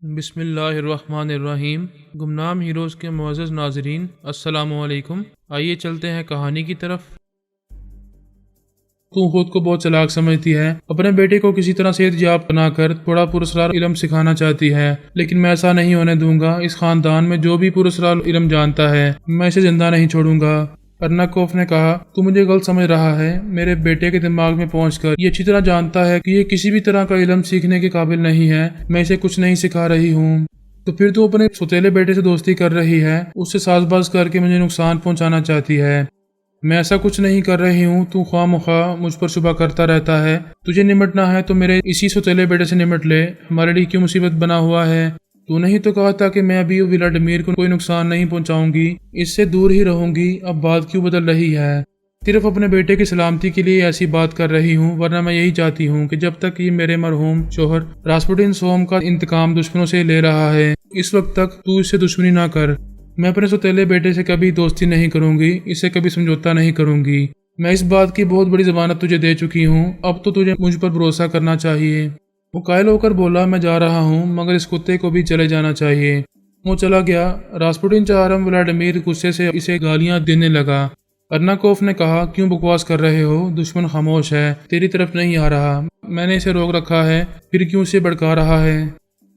بسم اللہ الرحمن الرحیم۔ گمنام ہیروز کے معزز ناظرین، السلام علیکم۔ آئیے چلتے ہیں کہانی کی طرف۔ تو خود کو بہت چلاک سمجھتی ہے، اپنے بیٹے کو کسی طرح صحت یاب بنا کر تھوڑا پراسرار علم سکھانا چاہتی ہے، لیکن میں ایسا نہیں ہونے دوں گا۔ اس خاندان میں جو بھی پراسرار علم جانتا ہے، میں اسے زندہ نہیں چھوڑوں گا۔ ارناکوف نے کہا، تو مجھے غلط سمجھ رہا ہے۔ میرے بیٹے کے دماغ میں پہنچ کر یہ اچھی طرح جانتا ہے کہ یہ کسی بھی طرح کا علم سیکھنے کے قابل نہیں ہے۔ میں اسے کچھ نہیں سکھا رہی ہوں۔ تو پھر تو اپنے سوتیلے بیٹے سے دوستی کر رہی ہے، اس سے ساز باز کر کے مجھے نقصان پہنچانا چاہتی ہے۔ میں ایسا کچھ نہیں کر رہی ہوں۔ تو خواہ مخواہ مجھ پر شبہ کرتا رہتا ہے۔ تجھے نمٹنا ہے تو میرے اسی سوتیلے بیٹے سے نمٹ لے۔ ہمارے لیے کیوں مصیبت بنا ہوا ہے؟ تو نہیں تو کہا تھا کہ میں ابھی ولادیمیر کو کوئی نقصان نہیں پہنچاؤں گی، اس سے دور ہی رہوں گی۔ اب بات کیوں بدل رہی ہے؟ صرف اپنے بیٹے کی سلامتی کے لیے ایسی بات کر رہی ہوں، ورنہ میں یہی چاہتی ہوں کہ جب تک یہ میرے مرحوم شوہر راسپوٹین سوم کا انتقام دشمنوں سے لے رہا ہے، اس وقت تک تو اس سے دشمنی نہ کر۔ میں اپنے سوتیلے بیٹے سے کبھی دوستی نہیں کروں گی، اسے کبھی سمجھوتا نہیں کروں گی۔ میں اس بات کی بہت بڑی ضمانت تجھے دے چکی ہوں، اب تو تجھے مجھ پر بھروسہ کرنا چاہیے۔ وہ قائل ہو کر بولا، میں جا رہا ہوں، مگر اس کتے کو بھی چلے جانا چاہیے۔ وہ چلا گیا۔ راسپوٹین چہارم ولادیمیر غصے سے اسے گالیاں دینے لگا۔ ارناکوف نے کہا، کیوں بکواس کر رہے ہو؟ دشمن خاموش ہے، تیری طرف نہیں آ رہا۔ میں نے اسے روک رکھا ہے، پھر کیوں اسے بھڑکا رہا ہے؟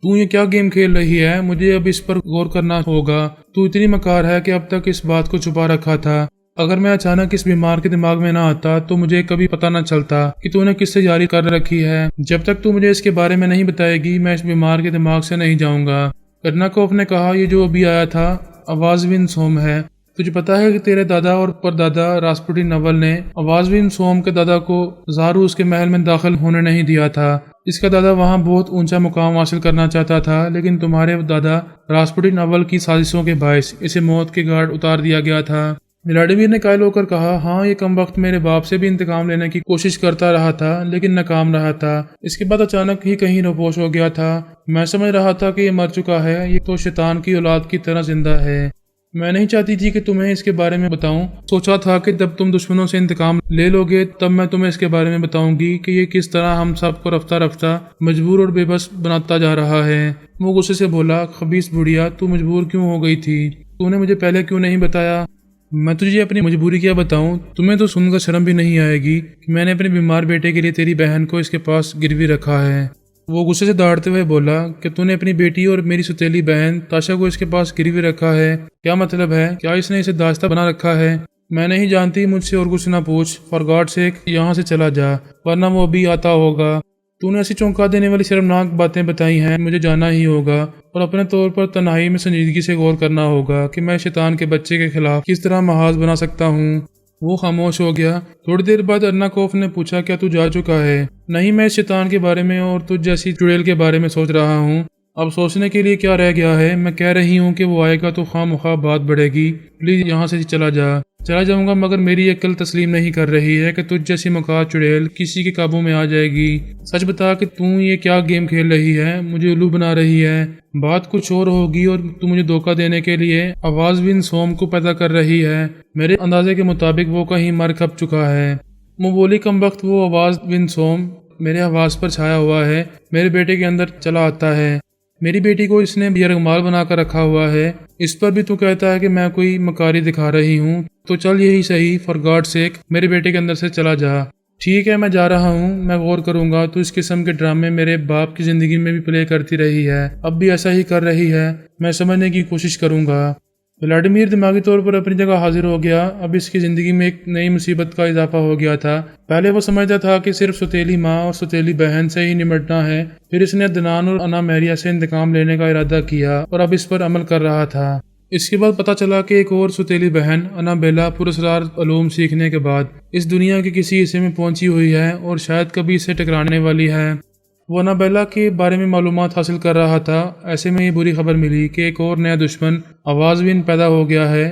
تو یہ کیا گیم کھیل رہی ہے؟ مجھے اب اس پر غور کرنا ہوگا۔ تو اتنی مکار ہے کہ اب تک اس بات کو چھپا رکھا تھا۔ اگر میں اچانک اس بیمار کے دماغ میں نہ آتا تو مجھے کبھی پتہ نہ چلتا کہ تو نے کس سے جاری کر رکھی ہے۔ جب تک تو مجھے اس کے بارے میں نہیں بتائے گی، میں اس بیمار کے دماغ سے نہیں جاؤں گا۔ ارناکوف نے کہا، یہ جو ابھی آیا تھا آوازوین سوم ہے۔ تجھے پتا ہے کہ تیرے دادا اور پردادا راسپوٹین اول نے آوازوین سوم کے دادا کو زارو اس کے محل میں داخل ہونے نہیں دیا تھا۔ اس کا دادا وہاں بہت اونچا مقام حاصل کرنا چاہتا تھا، لیکن تمہارے دادا راسپوٹین اول کی سازشوں کے باعث اسے موت کے گھاٹ اتار دیا گیا تھا۔ ولادیمیر نے قائل ہو کر کہا، ہاں، یہ کم وقت میرے باپ سے بھی انتقام لینے کی کوشش کرتا رہا تھا، لیکن ناکام رہا تھا۔ اس کے بعد اچانک ہی کہیں روپوش ہو گیا تھا۔ میں سمجھ رہا تھا کہ یہ مر چکا ہے، یہ تو شیطان کی اولاد کی طرح زندہ ہے۔ میں نہیں چاہتی تھی کہ تمہیں اس کے بارے میں بتاؤں۔ سوچا تھا کہ جب تم دشمنوں سے انتقام لے لو گے تب میں تمہیں اس کے بارے میں بتاؤں گی کہ یہ کس طرح ہم سب کو رفتہ رفتہ مجبور اور بے بس بناتا جا رہا ہے۔ وہ غصے سے بولا، خبیث بڑھیا، تو مجبور کیوں ہو گئی تھی؟ تو نے مجھے پہلے کیوں نہیں بتایا؟ میں تجھے اپنی مجبوری کیا بتاؤں؟ تمہیں تو سن کر شرم بھی نہیں آئے گی کہ میں نے اپنے بیمار بیٹے کے لیے تیری بہن کو اس کے پاس گروی رکھا ہے۔ وہ غصے سے داڑتے ہوئے بولا کہ تو نے اپنی بیٹی اور میری سوتیلی بہن تاشا کو اس کے پاس گروی رکھا ہے۔ کیا مطلب ہے؟ کیا اس نے اسے داشتہ بنا رکھا ہے؟ میں نہیں جانتی، مجھ سے اور کچھ نہ پوچھ۔ فار گاڈ سیک یہاں سے چلا جا، ورنہ وہ ابھی آتا ہوگا۔ تو نے ایسی چونکا دینے والی شرمناک باتیں بتائی ہیں، مجھے جانا ہی ہوگا اور اپنے طور پر تنہائی میں سنجیدگی سے غور کرنا ہوگا کہ میں شیطان کے بچے کے خلاف کس طرح محاذ بنا سکتا ہوں۔ وہ خاموش ہو گیا۔ تھوڑی دیر بعد ارناکوف نے پوچھا، کیا تو جا چکا ہے؟ نہیں، میں اس شیطان کے بارے میں اور تجھ جیسی چڑیل کے بارے میں سوچ رہا ہوں۔ اب سوچنے کے لیے کیا رہ گیا ہے؟ میں کہہ رہی ہوں کہ وہ آئے گا تو خواہ مخواہ بات بڑھے گی۔ پلیز یہاں سے چلا جا۔ چلا جاؤں گا، مگر میری عقل تسلیم نہیں کر رہی ہے کہ تجھ جیسی مکار چڑیل کسی کے قابو میں آ جائے گی۔ سچ بتا کہ تو یہ کیا گیم کھیل رہی ہے؟ مجھے الو بنا رہی ہے۔ بات کچھ اور ہوگی اور تو مجھے دھوکہ دینے کے لیے آوازوین سوم کو پیدا کر رہی ہے۔ میرے اندازے کے مطابق وہ کہیں مر کھپ چکا ہے۔ وہ بولی، کم وقت وہ آوازوین سوم میرے حواس پر چھایا ہوا ہے، میرے بیٹے کے اندر چلا آتا ہے۔ میری بیٹی کو اس نے یرغمال بنا کر رکھا ہوا ہے۔ اس پر بھی تو کہتا ہے کہ میں کوئی مکاری دکھا رہی ہوں۔ تو چل یہی صحیح، فار گاڈ سیک میرے بیٹے کے اندر سے چلا جا۔ ٹھیک ہے، میں جا رہا ہوں، میں غور کروں گا۔ تو اس قسم کے ڈرامے میرے باپ کی زندگی میں بھی پلے کرتی رہی ہے، اب بھی ایسا ہی کر رہی ہے۔ میں سمجھنے کی کوشش کروں گا۔ ولادیمیر دماغی طور پر اپنی جگہ حاضر ہو گیا۔ اب اس کی زندگی میں ایک نئی مصیبت کا اضافہ ہو گیا تھا۔ پہلے وہ سمجھتا تھا کہ صرف سوتیلی ماں اور سوتیلی بہن سے ہی نمٹنا ہے، پھر اس نے عدنان اور انا میریا سے انتقام لینے کا ارادہ کیا اور اب اس پر عمل کر رہا تھا۔ اس کے بعد پتہ چلا کہ ایک اور سوتیلی بہن انا بیلا پراسرار علوم سیکھنے کے بعد اس دنیا کے کسی حصے میں پہنچی ہوئی ہے اور شاید کبھی اسے ٹکرانے والی ہے۔ وہ انا بیلا کے بارے میں معلومات حاصل کر رہا تھا۔ ایسے میں یہ بری خبر ملی کہ ایک اور نیا دشمن آوازوین پیدا ہو گیا ہے۔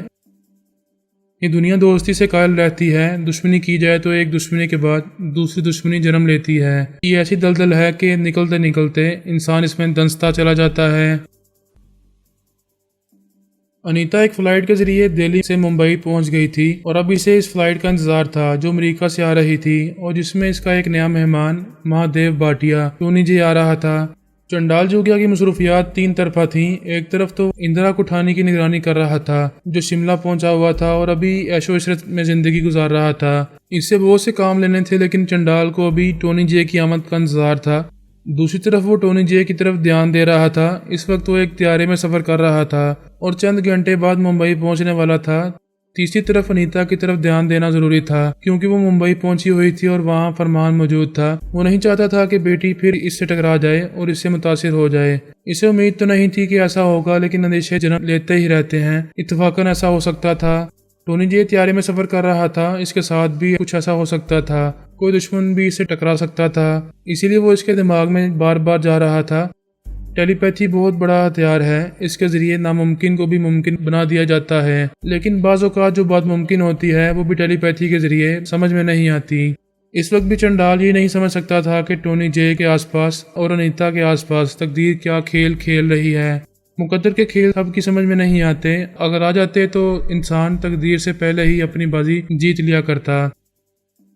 یہ دنیا دوستی سے قائل رہتی ہے، دشمنی کی جائے تو ایک دشمنی کے بعد دوسری دشمنی جنم لیتی ہے۔ یہ ایسی دلدل ہے کہ نکلتے نکلتے انسان اس میں دنستا چلا جاتا ہے۔ انیتا ایک فلائٹ کے ذریعے دہلی سے ممبئی پہنچ گئی تھی اور اب اسے اس فلائٹ کا انتظار تھا جو امریکہ سے آ رہی تھی اور جس میں اس کا ایک نیا مہمان مہادیو بھاٹیا نیچے آ رہا تھا۔ چنڈال جوگیا کی مصروفیات تین طرفہ تھیں۔ ایک طرف تو اندرا کوٹھانی کی نگرانی کر رہا تھا جو شملہ پہنچا ہوا تھا اور ابھی عیش و عشرت میں زندگی گزار رہا تھا۔ اس سے بہت سے کام لینے تھے، لیکن چنڈال کو ابھی ٹونی جے کی آمد کا انتظار تھا۔ دوسری طرف وہ ٹونی جے کی طرف دھیان دے رہا تھا۔ اس وقت وہ ایک طیارے میں سفر کر رہا تھا اور چند گھنٹے بعد ممبئی پہنچنے والا تھا۔ تیسری طرف انیتا کی طرف دھیان دینا ضروری تھا کیونکہ وہ ممبئی پہنچی ہوئی تھی اور وہاں فرمان موجود تھا۔ وہ نہیں چاہتا تھا کہ بیٹی پھر اس سے ٹکرا جائے اور اس سے متاثر ہو جائے۔ اسے امید تو نہیں تھی کہ ایسا ہوگا، لیکن اندیشے جنم لیتے ہی رہتے ہیں۔ اتفاقاً ایسا ہو سکتا تھا۔ ٹونی جے طیارے میں سفر کر رہا تھا، اس کے ساتھ بھی کچھ ایسا ہو سکتا تھا، کوئی دشمن بھی اسے ٹکرا سکتا تھا، اسی لیے وہ اس کے دماغ میں بار بار جا رہا تھا۔ ٹیلی پیتھی بہت بڑا ہتھیار ہے، اس کے ذریعے ناممکن کو بھی ممکن بنا دیا جاتا ہے، لیکن بعض اوقات جو بات ممکن ہوتی ہے وہ بھی ٹیلی پیتھی کے ذریعے سمجھ میں نہیں آتی۔ اس وقت بھی چنڈال یہ نہیں سمجھ سکتا تھا کہ ٹونی جے کے آس پاس اور انیتا کے آس پاس تقدیر کیا کھیل کھیل رہی ہے۔ مقدر کے کھیل سب کی سمجھ میں نہیں آتے، اگر آ جاتے تو انسان تقدیر سے پہلے ہی اپنی بازی جیت لیا کرتا۔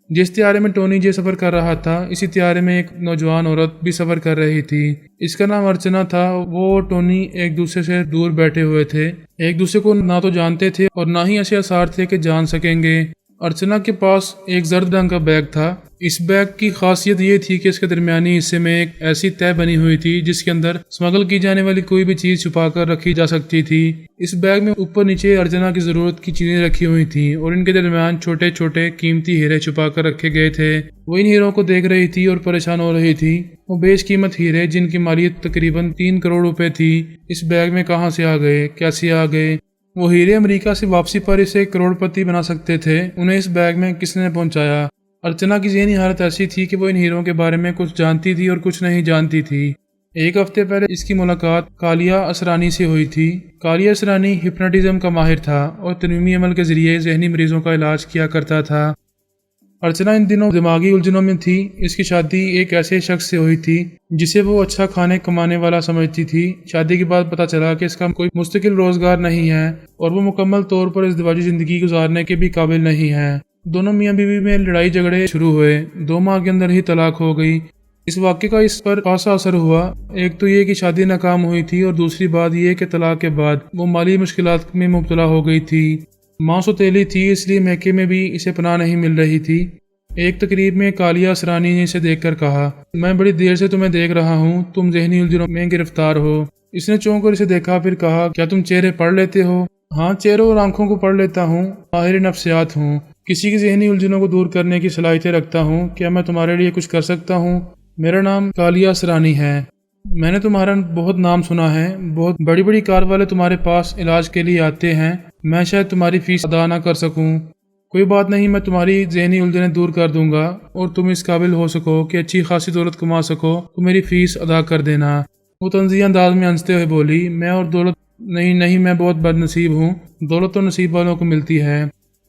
جس طیارے میں ٹونی جے سفر کر رہا تھا، اسی طیارے میں ایک نوجوان عورت بھی سفر کر رہی تھی۔ اس کا نام ارچنا تھا۔ وہ اور ٹونی ایک دوسرے سے دور بیٹھے ہوئے تھے، ایک دوسرے کو نہ تو جانتے تھے اور نہ ہی ایسے آثار تھے کہ جان سکیں گے۔ ارچنا کے پاس ایک زرد رنگ کا بیگ تھا۔ اس بیگ کی خاصیت یہ تھی کہ اس کے درمیانی حصے میں ایک ایسی تہہ بنی ہوئی تھی جس کے اندر اسمگل کی جانے والی کوئی بھی چیز چھپا کر رکھی جا سکتی تھی۔ اس بیگ میں اوپر نیچے ارچنا کی ضرورت کی چیزیں رکھی ہوئی تھیں اور ان کے درمیان چھوٹے چھوٹے قیمتی ہیرے چھپا کر رکھے گئے تھے۔ وہ ان ہیروں کو دیکھ رہی تھی اور پریشان ہو رہی تھی۔ وہ بیش قیمت ہیرے جن کی مالیت تقریباً 3 کروڑ روپے تھی، اس بیگ میں کہاں سے آ گئے، کیسے آ گئے؟ وہ ہیرے امریکہ سے واپسی پر اسے کروڑ پتی بنا سکتے تھے، انہیں اس بیگ میں کس نے پہنچایا؟ ارچنا کی ذہنی حالت ایسی تھی کہ وہ ان ہیروں کے بارے میں کچھ جانتی تھی اور کچھ نہیں جانتی تھی۔ ایک ہفتے پہلے اس کی ملاقات کالیا اسرانی سے ہوئی تھی۔ کالیا اسرانی ہپناٹزم کا ماہر تھا اور ترمیمی عمل کے ذریعے ذہنی مریضوں کا علاج کیا کرتا تھا۔ ارچنا ان دنوں دماغی الجھنوں میں تھی۔ اس کی شادی ایک ایسے شخص سے ہوئی تھی جسے وہ اچھا کھانے کمانے والا سمجھتی تھی۔ شادی کے بعد پتہ چلا کہ اس کا کوئی مستقل روزگار نہیں ہے اور وہ مکمل طور پر ازدواجی زندگی گزارنے کے بھی قابل نہیں ہے۔ دونوں میاں بیوی میں لڑائی جھگڑے شروع ہوئے، 2 ماہ کے اندر ہی طلاق ہو گئی۔ اس واقعے کا اس پر خاصا اثر ہوا۔ ایک تو یہ کہ شادی ناکام ہوئی تھی اور دوسری بات یہ کہ طلاق کے بعد وہ مالی مشکلات میں مبتلا ہو گئی تھی۔ ماں سوتیلی تھی، اس لیے میکے میں بھی اسے پناہ نہیں مل رہی تھی۔ ایک تقریب میں کالیا اسرانی نے اسے دیکھ کر کہا، میں بڑی دیر سے تمہیں دیکھ رہا ہوں، تم ذہنی الجھنوں میں گرفتار ہو۔ اس نے چونک کر اسے دیکھا، پھر کہا، کیا تم چہرے پڑھ لیتے ہو؟ ہاں، چہروں اور آنکھوں کو پڑھ لیتا ہوں، ماہر نفسیات ہوں، کسی کی ذہنی الجھنوں کو دور کرنے کی صلاحیتیں رکھتا ہوں۔ کیا میں تمہارے لیے کچھ کر سکتا ہوں؟ میرا نام کالیا اسرانی ہے، میں نے تمہارا بہت نام سنا ہے، بہت بڑی بڑی کار والے تمہارے پاس علاج کے لیے آتے ہیں، میں شاید تمہاری فیس ادا نہ کر سکوں۔ کوئی بات نہیں، میں تمہاری ذہنی الجھنیں دور کر دوں گا اور تم اس قابل ہو سکو کہ اچھی خاصی دولت کما سکو تو میری فیس ادا کر دینا۔ وہ طنزیہ انداز میں ہنستے ہوئے بولی، میں اور دولت نہیں، میں بہت بد نصیب ہوں، دولت تو نصیب والوں کو ملتی ہے،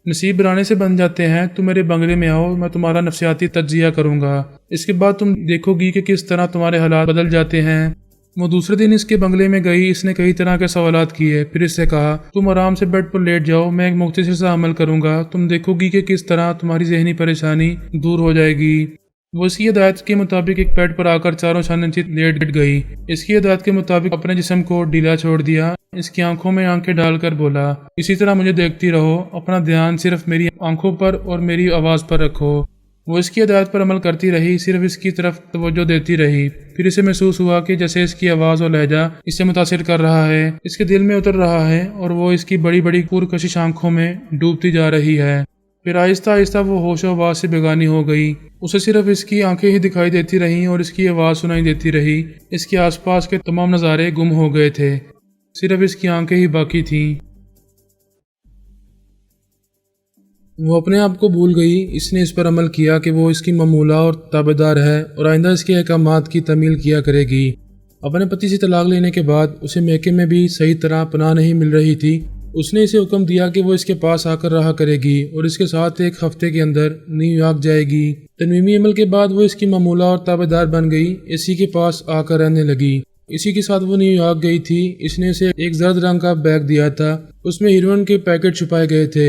نصیب بنانے سے بن جاتے ہیں۔ تم میرے بنگلے میں آؤ، میں تمہارا نفسیاتی تجزیہ کروں گا، اس کے بعد تم دیکھو گی کہ کس طرح تمہارے حالات بدل جاتے ہیں۔ وہ دوسرے دن اس کے بنگلے میں گئی۔ اس نے کئی طرح کے سوالات کیے، پھر اس سے کہا، تم آرام سے بیڈ پر لیٹ جاؤ، میں ایک مختصر سا عمل کروں گا، تم دیکھو گی کہ کس طرح تمہاری ذہنی پریشانی دور ہو جائے گی۔ وہ اس کی ہدایت کے مطابق ایک بیڈ پر آ کر چاروں شانے چت لیٹ گئی۔ اس کی ہدایت کے مطابق اپنے جسم کو ڈھیلا چھوڑ دیا، اس کی آنکھوں میں آنکھیں ڈال کر بولا، اسی طرح مجھے دیکھتی رہو، اپنا دھیان صرف میری آنکھوں پر اور میری آواز پر رکھو۔ وہ اس کی ہدایت پر عمل کرتی رہی، صرف اس کی طرف توجہ دیتی رہی۔ پھر اسے محسوس ہوا کہ جیسے اس کی آواز اور لہجہ اسے متاثر کر رہا ہے، اس کے دل میں اتر رہا ہے اور وہ اس کی بڑی بڑی پرکشش آنکھوں میں ڈوبتی جا رہی ہے۔ پھر آہستہ آہستہ وہ ہوش و آواز سے بیگانی ہو گئی۔ اسے صرف اس کی آنکھیں ہی دکھائی دیتی رہیں اور اس کی آواز سنائی دیتی رہی۔ اس کے آس پاس کے تمام نظارے گم ہو گئے تھے، صرف اس کی آنکھیں ہی باقی تھیں۔ وہ اپنے آپ کو بھول گئی۔ اس نے اس پر عمل کیا کہ وہ اس کی ممولہ اور تابعدار ہے اور آئندہ اس کے احکامات کی تعمیل کیا کرے گی۔ اپنے پتی سے طلاق لینے کے بعد اسے میکے میں بھی صحیح طرح پناہ نہیں مل رہی تھی۔ اس نے اسے حکم دیا کہ وہ اس کے پاس آ کر رہا کرے گی اور اس کے ساتھ 1 ہفتے کے اندر نیو یارک جائے گی۔ ترمیمی عمل کے بعد وہ اس کی ممولہ اور تابعدار بن گئی، اسی کے پاس آ کر رہنے لگی۔ اسی کے ساتھ وہ نیو یارک گئی تھی۔ اس نے اسے ایک زرد رنگ کا بیگ دیا تھا، اس میں ہیروئن کے پیکٹ چھپائے گئے تھے۔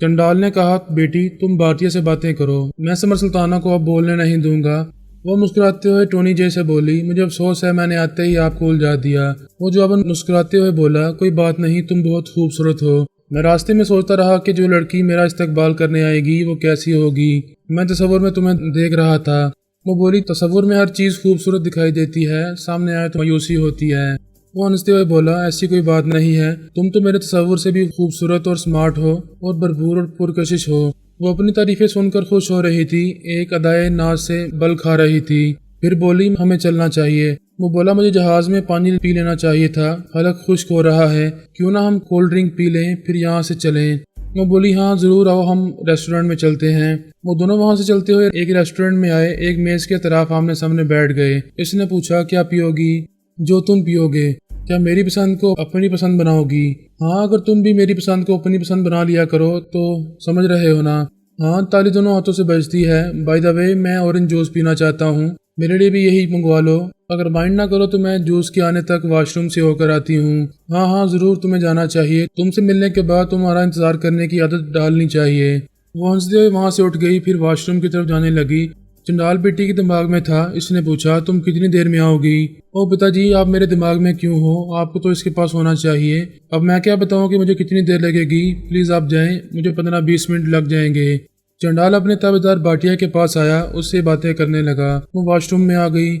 چنڈال نے کہا بیٹی تم بھارتیہ سے باتیں کرو، میں سمر سلطانہ کو اب بولنے نہیں دوں گا۔ وہ مسکراتے ہوئے ٹونی جے سے بولی مجھے افسوس ہے میں نے آتے ہی آپ کو الجھا دیا۔ وہ جواباً مسکراتے ہوئے بولا کوئی بات نہیں، تم بہت خوبصورت ہو۔ میں راستے میں سوچتا رہا کہ جو لڑکی میرا استقبال کرنے آئے گی وہ کیسی ہوگی، میں تصور میں تمہیں دیکھ رہا تھا۔ وہ بولی تصور میں ہر چیز خوبصورت دکھائی دیتی ہے، سامنے آئے تو مایوسی ہوتی ہے۔ وہ ہنستے ہوئے بولا ایسی کوئی بات نہیں ہے، تم تو میرے تصور سے بھی خوبصورت اور سمارٹ ہو اور بھرپور اور پرکشش ہو۔ وہ اپنی تعریفیں سن کر خوش ہو رہی تھی، ایک ادائے ناز سے بل کھا رہی تھی۔ پھر بولی ہمیں چلنا چاہیے۔ وہ بولا مجھے جہاز میں پانی پی لینا چاہیے تھا، حلق خشک ہو رہا ہے، کیوں نہ ہم کولڈ ڈرنک پی لیں پھر یہاں سے چلیں۔ وہ بولی ہاں ضرور آؤ، ہم ریسٹورنٹ میں چلتے ہیں۔ وہ دونوں وہاں سے چلتے ہوئے ایک ریسٹورنٹ میں آئے، ایک میز کے طرف آمنے سامنے بیٹھ گئے۔ اس نے پوچھا کیا پیو گی؟ جو تم پیو گے۔ کیا میری پسند کو اپنی پسند بناؤ گی؟ ہاں اگر تم بھی میری پسند کو اپنی پسند بنا لیا کرو تو سمجھ رہے ہو نا۔ ہاں تالی دونوں ہاتھوں سے بجتی ہے۔ بائی دا وے میں اورنج جوس پینا چاہتا ہوں، میرے لیے بھی یہی منگوا لو۔ اگر مائنڈ نہ کرو تو میں جوس کے آنے تک واش روم سے ہو کر آتی ہوں۔ ہاں ہاں ضرور، تمہیں جانا چاہیے، تم سے ملنے کے بعد تمہارا انتظار کرنے کی عادت ڈالنی چاہیے۔ وہ ہنستے ہوئے وہاں سے اٹھ گئی، پھر واش روم کی طرف جانے لگی۔ چنڈال بیٹی کے دماغ میں تھا، اس نے پوچھا تم کتنی دیر میں آؤ گی؟ او پتا جی آپ میرے دماغ میں کیوں ہو، آپ کو تو اس کے پاس ہونا چاہیے۔ اب میں کیا بتاؤں کہ مجھے کتنی دیر لگے گی، پلیز آپ جائیں، مجھے 15-20 منٹ لگ جائیں گے۔ چنڈال اپنے تابعدار بھاٹیا کے پاس آیا، اس سے باتیں کرنے لگا۔ وہ واش روم میں آ گئی،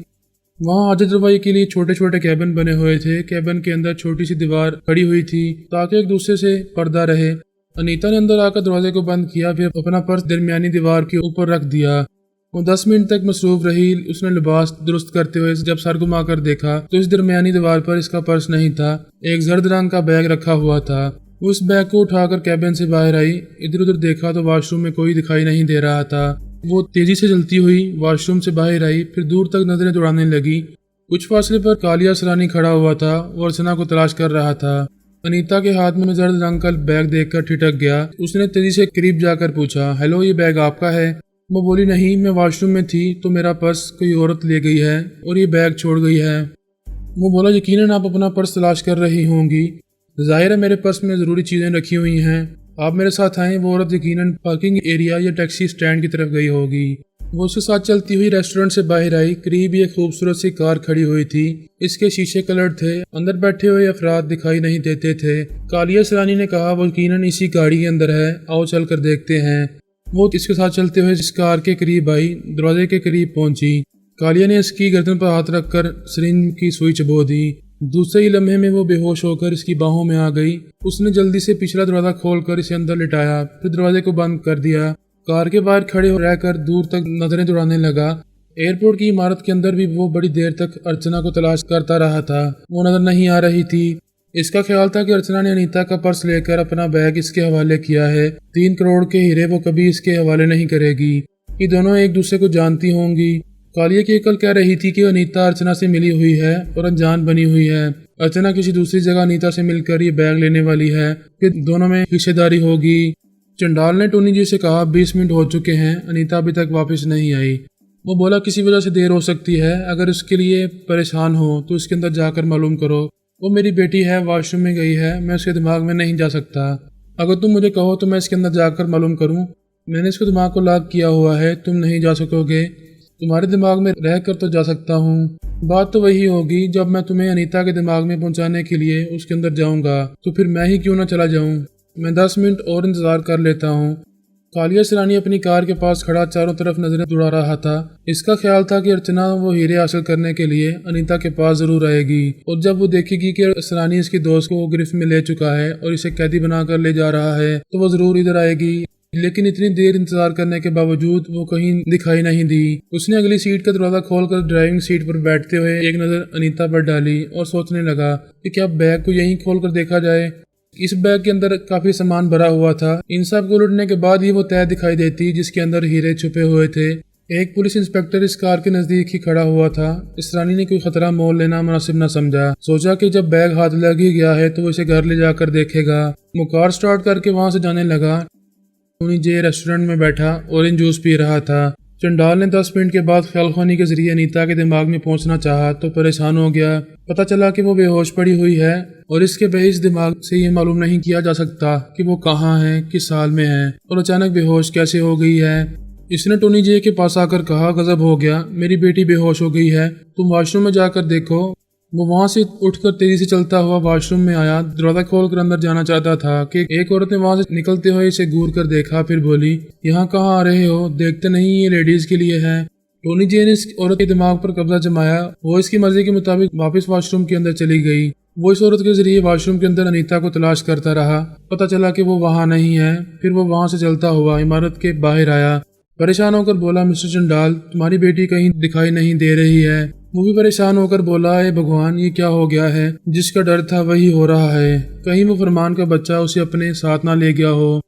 وہاں حاجت روائی کے لیے چھوٹے چھوٹے کیبن بنے ہوئے تھے۔ کیبن کے اندر چھوٹی سی دیوار کھڑی ہوئی تھی تاکہ ایک دوسرے سے پردہ رہے۔ انیتا نے اندر آ کر دروازے کو بند کیا، پھر اپنا پرس درمیانی دیوار کے اوپر رکھ دیا۔ وہ 10 منٹ تک مصروف رہی۔ اس نے لباس درست کرتے ہوئے جب سر گھما کر دیکھا تو اس درمیانی دیوار پر اس کا پرس نہیں تھا، ایک زرد رنگ کا بیگ رکھا ہوا تھا۔ وہ اس بیگ کو اٹھا کر کیبن سے باہر آئی، ادھر ادھر دیکھا تو واش روم میں کوئی دکھائی نہیں دے رہا تھا۔ وہ تیزی سے چلتی ہوئی واش روم سے باہر آئی، پھر دور تک نظریں دوڑانے لگی۔ کچھ فاصلے پر کالیا سرانی کھڑا ہوا تھا، وہ ارچنا کو تلاش کر رہا تھا۔ انیتا کے ہاتھ میں زرد رنگ کا بیگ دیکھ کر ٹھٹک گیا۔ اس نے تیزی سے قریب جا کر پوچھا ہیلو یہ بیگ آپ کا ہے؟ وہ بولی نہیں، میں واش روم میں تھی تو میرا پرس کوئی عورت لے گئی ہے اور یہ بیگ چھوڑ گئی ہے۔ وہ بولا یقیناً آپ اپنا پرس تلاش کر رہی ہوں گی، ظاہر ہے میرے پرس میں ضروری چیزیں رکھی ہوئی ہیں، آپ میرے ساتھ آئیں۔ وہ عورت یقیناً پارکنگ ایریا یا ٹیکسی سٹینڈ کی طرف گئی ہوگی۔ وہ اس کے ساتھ چلتی ہوئی ریسٹورنٹ سے باہر آئی، قریب ایک خوبصورت سی کار کھڑی ہوئی تھی، اس کے شیشے کلرڈ تھے، اندر بیٹھے ہوئے افراد دکھائی نہیں دیتے تھے۔ کالیا سرانی نے کہا وہ یقیناً اسی گاڑی کے اندر ہے، آؤ چل کر دیکھتے ہیں۔ وہ اس کے ساتھ چلتے ہوئے اس کار کے قریب آئی، دروازے کے قریب پہنچی۔ کالیا نے اس کی گردن پر ہاتھ رکھ کر سرنج کی سوئی چبو دی۔ دوسرے ہی لمحے میں وہ بے ہوش ہو کر اس کی باہوں میں آ گئی۔ اس نے جلدی سے پچھلا دروازہ کھول کر اسے اندر لٹایا، پھر دروازے کو بند کر دیا۔ کار کے باہر کھڑے رہ کر دور تک نظریں دوڑانے لگا۔ ایئرپورٹ کی عمارت کے اندر بھی وہ بڑی دیر تک ارچنا کو تلاش کرتا رہا تھا، وہ نظر نہیں آ رہی تھی۔ اس کا خیال تھا کہ ارچنا نے انیتا کا پرس لے کر اپنا بیگ اس کے حوالے کیا ہے، 3 کروڑ کے ہیرے وہ کبھی اس کے حوالے نہیں کرے گی۔ یہ دونوں ایک دوسرے کو جانتی ہوں گی۔ کالیا کی عقل کہہ رہی تھی کہ انیتا ارچنا سے ملی ہوئی ہے اور انجان بنی ہوئی ہے۔ ارچنا کسی دوسری جگہ انیتا سے مل کر یہ بیگ لینے والی ہے، پھر دونوں میں حصے داری ہوگی۔ چنڈال نے ٹونی جی سے کہا 20 منٹ ہو چکے ہیں، انیتا ابھی تک واپس نہیں آئی۔ وہ بولا کسی وجہ سے دیر ہو سکتی ہے، اگر اس کے لیے پریشان ہو تو اس کے اندر جا کر معلوم کرو۔ وہ میری بیٹی ہے، واش روم میں گئی ہے، میں اس کے دماغ میں نہیں جا سکتا۔ اگر تم مجھے کہو تو میں اس کے اندر جا کر معلوم کروں، میں نے اس کے دماغ کو لاک کیا ہوا ہے، تم نہیں جا سکو گے۔ تمہارے دماغ میں رہ کر تو جا سکتا ہوں، بات تو وہی ہوگی جب میں تمہیں انیتا کے دماغ میں پہنچانے کے لیے اس کے اندر جاؤں گا تو پھر میں ہی کیوں نہ چلا جاؤں۔ میں 10 منٹ اور انتظار کر لیتا ہوں۔ کالیا سرانی اپنی کار کے پاس کھڑا چاروں طرف نظریں دوڑا رہا تھا۔ اس کا خیال تھا کہ ارچنا وہ ہیرے حاصل کرنے کے لیے انیتا کے پاس ضرور آئے گی، اور جب وہ دیکھے گی کہ سرانی اس کی دوست کو گرفت میں لے چکا ہے اور اسے قیدی بنا کر لے جا رہا ہے تو وہ ضرور ادھر آئے گی۔ لیکن اتنی دیر انتظار کرنے کے باوجود وہ کہیں دکھائی نہیں دی۔ اس نے اگلی سیٹ کا دروازہ کھول کر ڈرائیونگ سیٹ پر بیٹھتے ہوئے ایک نظر انیتا پر ڈالی اور سوچنے لگا کہ کیا بیگ کو یہیں کھول کر دیکھا جائے۔ اس بیگ کے اندر کافی سامان بھرا ہوا تھا، ان سب کو لٹنے کے بعد ہی وہ طے دکھائی دیتی جس کے اندر ہیرے چھپے ہوئے تھے۔ ایک پولیس انسپکٹر اس کار کے نزدیک ہی کھڑا ہوا تھا۔ اسرانی نے کوئی خطرہ مول لینا مناسب نہ سمجھا، سوچا کہ جب بیگ ہاتھ لگ ہی گیا ہے تو وہ اسے گھر لے جا کر دیکھے گا۔ وہ کار سٹارٹ کر کے وہاں سے جانے لگا۔ ٹونی جے ریسٹورنٹ میں بیٹھا اورنج جوس پی رہا تھا۔ چنڈال نے 10 منٹ کے بعد خیال خوانی کے ذریعے انیتا کے دماغ میں پہنچنا چاہا تو پریشان ہو گیا۔ پتہ چلا کہ وہ بے ہوش پڑی ہوئی ہے اور اس کے بحث دماغ سے یہ معلوم نہیں کیا جا سکتا کہ وہ کہاں ہے، کس حال میں ہے اور اچانک بے ہوش کیسے ہو گئی ہے۔ اس نے ٹونی جے کے پاس آ کر کہا، غضب ہو گیا، میری بیٹی بے ہوش ہو گئی ہے، تم واش روم میں جا کر دیکھو۔ وہ وہاں سے اٹھ کر تیزی سے چلتا ہوا واش روم میں آیا، دروازہ کھول کر اندر جانا چاہتا تھا کہ ایک عورت نے وہاں سے نکلتے ہوئے اسے گور کر دیکھا، پھر بولی، یہاں کہاں آ رہے ہو؟ دیکھتے نہیں یہ لیڈیز کے لیے ہے۔ ٹونی جے نے اس عورت کے دماغ پر قبضہ جمایا، وہ اس کی مرضی کے مطابق واپس واش روم کے اندر چلی گئی۔ وہ اس عورت کے ذریعے واش روم کے اندر انیتا کو تلاش کرتا رہا، پتہ چلا کہ وہ وہاں نہیں ہے۔ پھر وہ وہاں سے چلتا ہوا عمارت کے باہر آیا، پریشان ہو کر بولا، مسٹر چنڈال، تمہاری بیٹی کہیں دکھائی نہیں دے رہی ہے۔ وہ بھی پریشان ہو کر بولا، اے بھگوان، یہ کیا ہو گیا ہے؟ جس کا ڈر تھا وہی ہو رہا ہے، کہیں وہ فرمان کا بچہ اسے اپنے ساتھ نہ لے گیا ہو۔